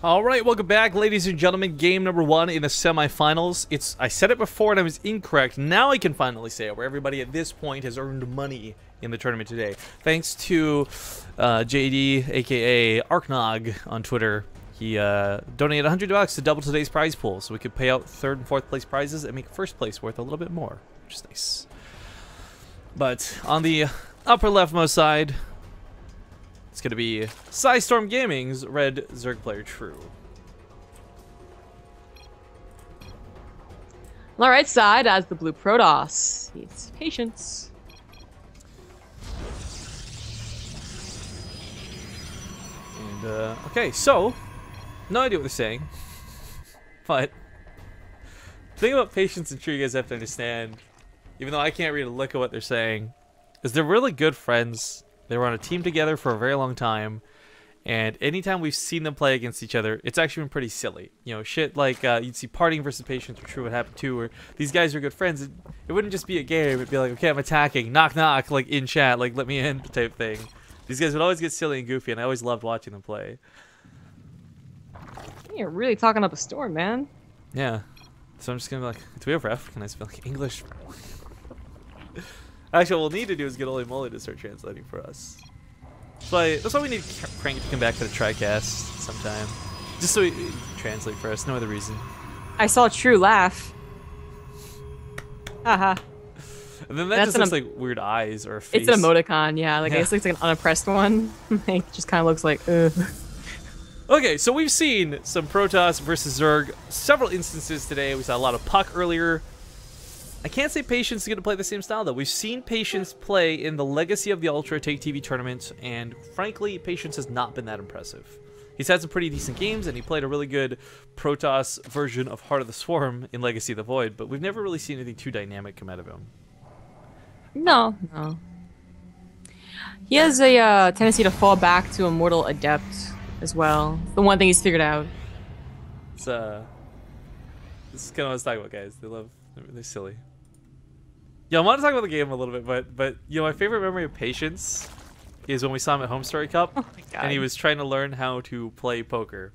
Alright, welcome back, ladies and gentlemen. Game number 1 in the semifinals. I said it before and I was incorrect. Now I can finally say it, where everybody at this point has earned money in the tournament today. Thanks to JD, aka Arknog on Twitter. He donated $100 to double today's prize pool, so we could pay out 3rd and 4th place prizes and make 1st place worth a little bit more, which is nice. But on the upper leftmost side, it's going to be Storm Gaming's Red Zerg Player True. On the right side, as the blue Protoss, it's Patience. And, okay, so, no idea what they're saying, but the thing about Patience and True you guys have to understand, even though I can't read a lick of what they're saying, is they're really good friends. They were on a team together for a very long time, and anytime we've seen them play against each other, it's actually been pretty silly. You know, shit like you'd see Partying versus Patience or True would happen too, where these guys are good friends. It wouldn't just be a game. It'd be like, okay, I'm attacking, knock knock, like in chat, like let me in type thing. These guys would always get silly and goofy, and I always loved watching them play. You're really talking up a storm, man. Yeah. So I'm just gonna be like, do we have ref? Can I speak like English? Actually, what we'll need to do is get Oli Moly to start translating for us. That's why we need Crank to come back to the TriCast sometime. Just so he can translate for us, no other reason. I saw True laugh. Haha. And then that just looks like weird eyes or a face. It's an emoticon, yeah. Like, it looks like an unimpressed one. It just kind of looks like, ugh. Okay, so we've seen some Protoss versus Zerg several instances today. We saw a lot of Puck earlier. I can't say Patience is going to play the same style, though. We've seen Patience play in the Legacy of the Ultra Take TV tournament, and frankly, Patience has not been that impressive. He's had some pretty decent games, and he played a really good Protoss version of Heart of the Swarm in Legacy of the Void, but we've never really seen anything too dynamic come out of him. No. He has a tendency to fall back to Immortal Adept as well. The one thing he's figured out. This is kind of what I was talking about, guys. They're silly. Yeah, I want to talk about the game a little bit, but you know, my favorite memory of Patience is when we saw him at Home Story Cup, and he was trying to learn how to play poker.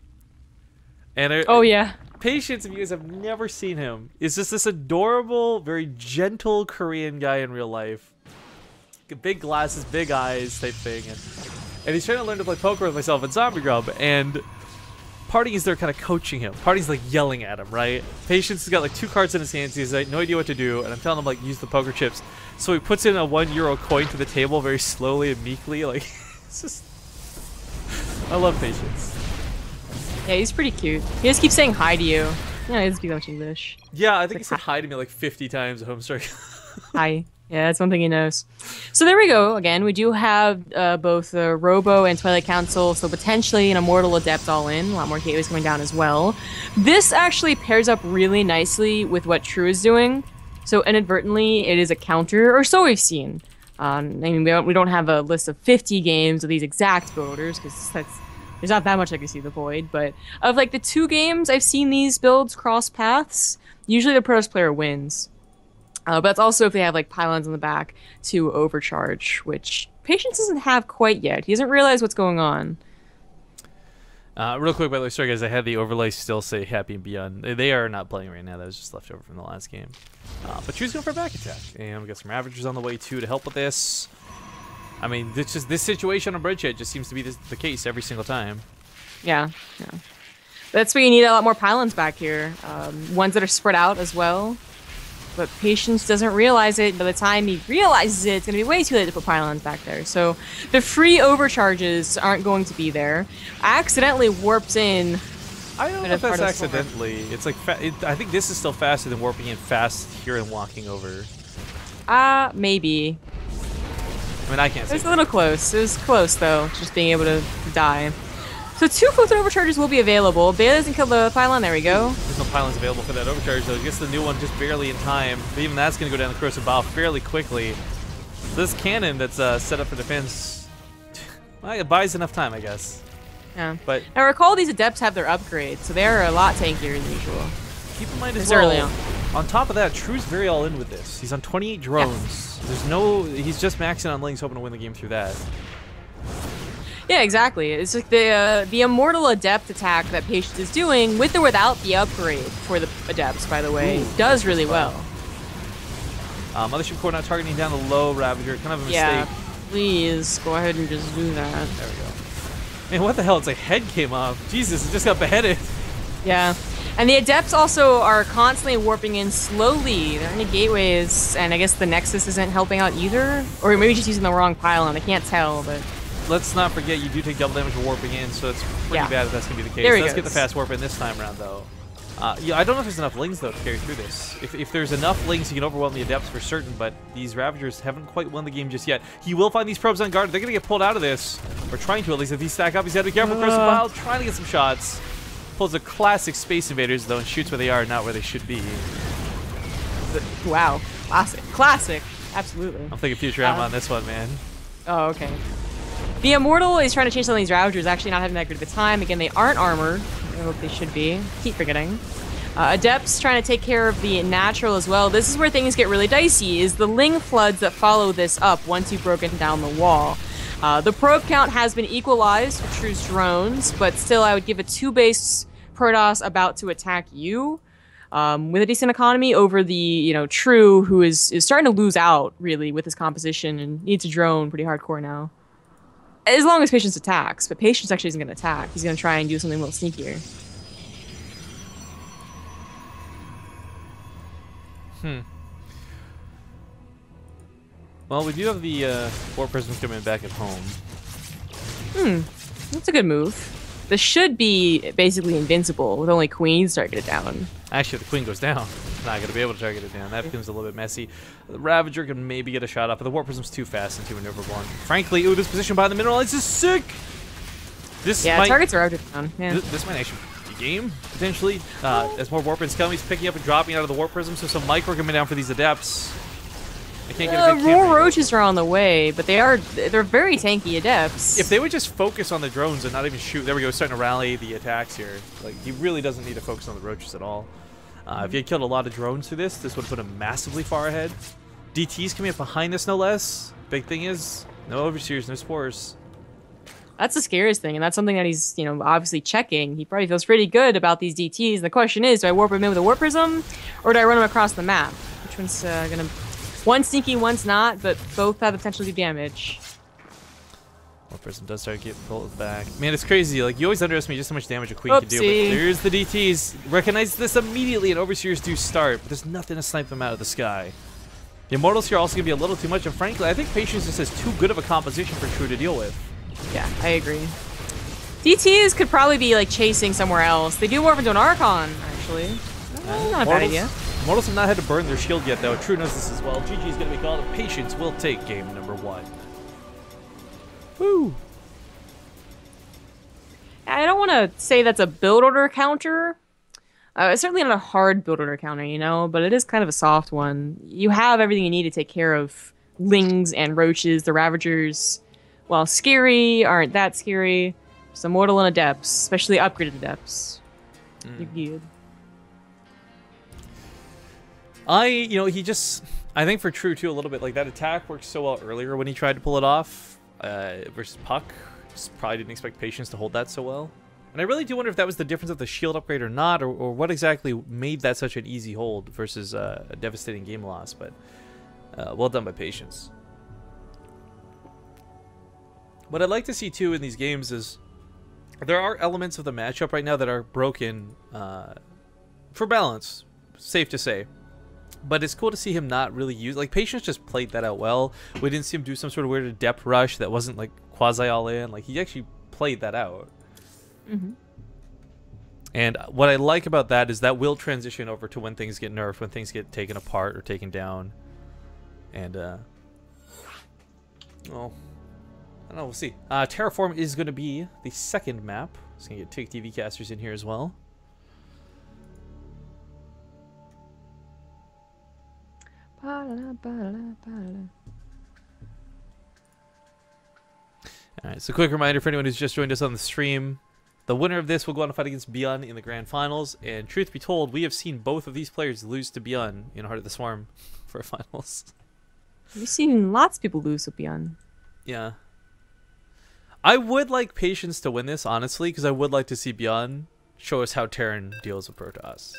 And yeah. Patience, if you guys have never seen him, is just this adorable, very gentle Korean guy in real life. Big glasses, big eyes type thing, and he's trying to learn to play poker with myself and Zombiegrub, and Party is there kind of coaching him. Party's like yelling at him, right? Patience has got like 2 cards in his hands. He's like no idea what to do, and I'm telling him like use the poker chips. So he puts in a €1 coin to the table very slowly and meekly. Like it's just, I love Patience. Yeah, he's pretty cute. He just keeps saying hi to you. Yeah, he doesn't speak much English. Yeah, I think he said hi to me like 50 times at Home Story. Hi. Yeah, that's one thing he knows. So there we go. Again, we do have both Robo and Twilight Council, so potentially an Immortal Adept all in. A lot more gateways coming down as well. This actually pairs up really nicely with what True is doing. So inadvertently, it is a counter, or so we've seen. I mean, we don't have a list of 50 games of these exact build orders, because there's not that much Legacy of the Void. But of like the 2 games I've seen these builds cross paths, usually the Protoss player wins. But that's also if they have like pylons in the back to overcharge, which Patience doesn't have quite yet. He doesn't realize what's going on. Real quick, by the way, sorry guys, I had the overlay still say Happy and Beyond. They are not playing right now. That was just left over from the last game. But True's going for a back attack, and we got some Ravagers on the way too to help with this. I mean, this situation on Bridgehead just seems to be the case every single time. Yeah. That's why you need a lot more pylons back here. Ones that are spread out as well. But Patience doesn't realize it. By the time he realizes it, it's going to be way too late to put pylons back there. So the free overcharges aren't going to be there. Accidentally warps in. I don't know if that's accidentally. It's like I think this is still faster than warping in fast here and walking over. Maybe. I mean, I can't say. It was a little close. It was close, though, just being able to die. So 2 floating overcharges will be available. Beta doesn't kill the pylon. There we go. There's no pylons available for that overcharge, though. It gets the new one just barely in time. But even that's going to go down the corrosive bow fairly quickly. So this cannon that's set up for defense, well, it buys enough time, I guess. Yeah. But now recall these adepts have their upgrades, so they're a lot tankier than usual. Keep in mind as well, on top of that, True's very all in with this. He's on 28 drones. Yeah. He's just maxing on Lings, hoping to win the game through that. Yeah, exactly. It's like the Immortal Adept attack that Patience is doing, with or without the upgrade for the Adepts, by the way, does really well. Mothership Core not targeting down the low Ravager. Kind of a mistake. Yeah, please go ahead and just do that. There we go. Man, what the hell? It's like head came off. Jesus, it just got beheaded. Yeah. And the Adepts also are constantly warping in slowly. There are any gateways, and I guess the Nexus isn't helping out either? Or maybe just using the wrong pylon. I can't tell, but... Let's not forget you do take double damage for warping in, so it's pretty bad if that's going to be the case. There Let's get the fast warp in this time around, though. Yeah, I don't know if there's enough Lings, though, to carry through this. If there's enough Lings, you can overwhelm the Adepts for certain, but these Ravagers haven't quite won the game just yet. He will find these probes on guard. They're going to get pulled out of this. Or trying to, at least. If these stack up, he's got to be careful. Crimson Pile trying to get some shots. Pulls a classic Space Invaders, though, and shoots where they are, not where they should be. Wow. Classic. Classic. Absolutely. I'm thinking Futurama on this one, man. Oh, okay. The Immortal is trying to chase some of these Ravagers, actually not having that good of a time. Again, they aren't armored. I hope they should be. Keep forgetting. Adepts trying to take care of the Natural as well. This is where things get really dicey, is the Ling floods that follow this up once you've broken down the wall. The probe count has been equalized for True's drones, but still I would give a 2-base Protoss about to attack you with a decent economy over the, True, who is starting to lose out, really, with his composition and needs a drone pretty hardcore now. As long as Patience attacks, but Patience actually isn't going to attack. He's going to try and do something a little sneakier. Well, we do have the 4 prisms coming back at home. That's a good move. This should be basically invincible with only Queens targeted down. Actually, if the Queen goes down, it's not going to be able to target it down. That becomes a little bit messy. The Ravager can maybe get a shot up, but the Warp Prism's too fast and too maneuverable. Frankly, ooh, this position behind the Mineralize is sick! Targets are out down. Yeah. This might actually be game, potentially. As more Warp Prisms come, he's picking up and dropping out of the Warp Prism, so some micro coming down for these Adepts. I can't get a big more roaches are on the way, but they're very tanky Adepts. If they would just focus on the drones and not even shoot, there we go, starting to rally the attacks here. Like, he really doesn't need to focus on the roaches at all. If he had killed a lot of drones through this would put him massively far ahead. DT's coming up behind this, no less. Big thing is, no Overseers, no Spores. That's the scariest thing, and that's something that he's, obviously checking. He probably feels pretty good about these DTs. And the question is, do I warp him in with a Warp Prism, or do I run him across the map? Which one's gonna... One's sneaky, one's not, but both have the potential to do damage. Warp Prism does start getting pulled back. Man, it's crazy. Like, you always underestimate just how much damage a Queen can do. But there's the DTs. Recognize this immediately, and Overseers do start, but there's nothing to snipe them out of the sky. The Immortals here are also going to be a little too much, and frankly, I think Patience just has too good of a composition for True to deal with. Yeah, I agree. DTs could probably be, like, chasing somewhere else. They do morph into an Archon, actually. Not a bad idea. Immortals have not had to burn their shield yet, though. True knows this as well. GG is going to be called, and Patience will take game number 1. Woo! I don't want to say that's a build order counter. It's certainly not a hard build order counter, but it is kind of a soft one. You have everything you need to take care of Lings and Roaches. The Ravagers, while scary, aren't that scary. Just Immortal and Adepts, especially upgraded Adepts. You're good. I think for True, too, a little bit, like, that attack worked so well earlier when he tried to pull it off versus Puck. Just probably didn't expect Patience to hold that so well. And I really do wonder if that was the difference of the shield upgrade or not, or what exactly made that such an easy hold versus a devastating game loss. But well done by Patience. What I'd like to see, too, in these games is there are elements of the matchup right now that are broken for balance, safe to say. But it's cool to see him not really use... Like, Patience just played that out well. We didn't see him do some sort of weird depth rush that wasn't, like, quasi-all-in. Like, he actually played that out. And what I like about that is that will transition over to when things get nerfed, when things get taken apart or taken down. And, well, I don't know, we'll see. Terraform is going to be the second map. It's going to get Tick TV casters in here as well. Alright, so quick reminder for anyone who's just joined us on the stream. The winner of this will go on to fight against Beyond in the Grand Finals. And truth be told, we have seen both of these players lose to Beyond in Heart of the Swarm for finals. We've seen lots of people lose to Beyond. Yeah. I would like Patience to win this, honestly, because I would like to see Beyond show us how Terran deals with Protoss.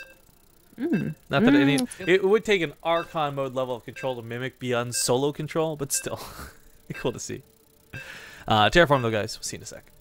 Not that it would take an Archon mode level of control to mimic Beyond's solo control, but still, cool to see. Terraform though, guys. We'll see you in a sec.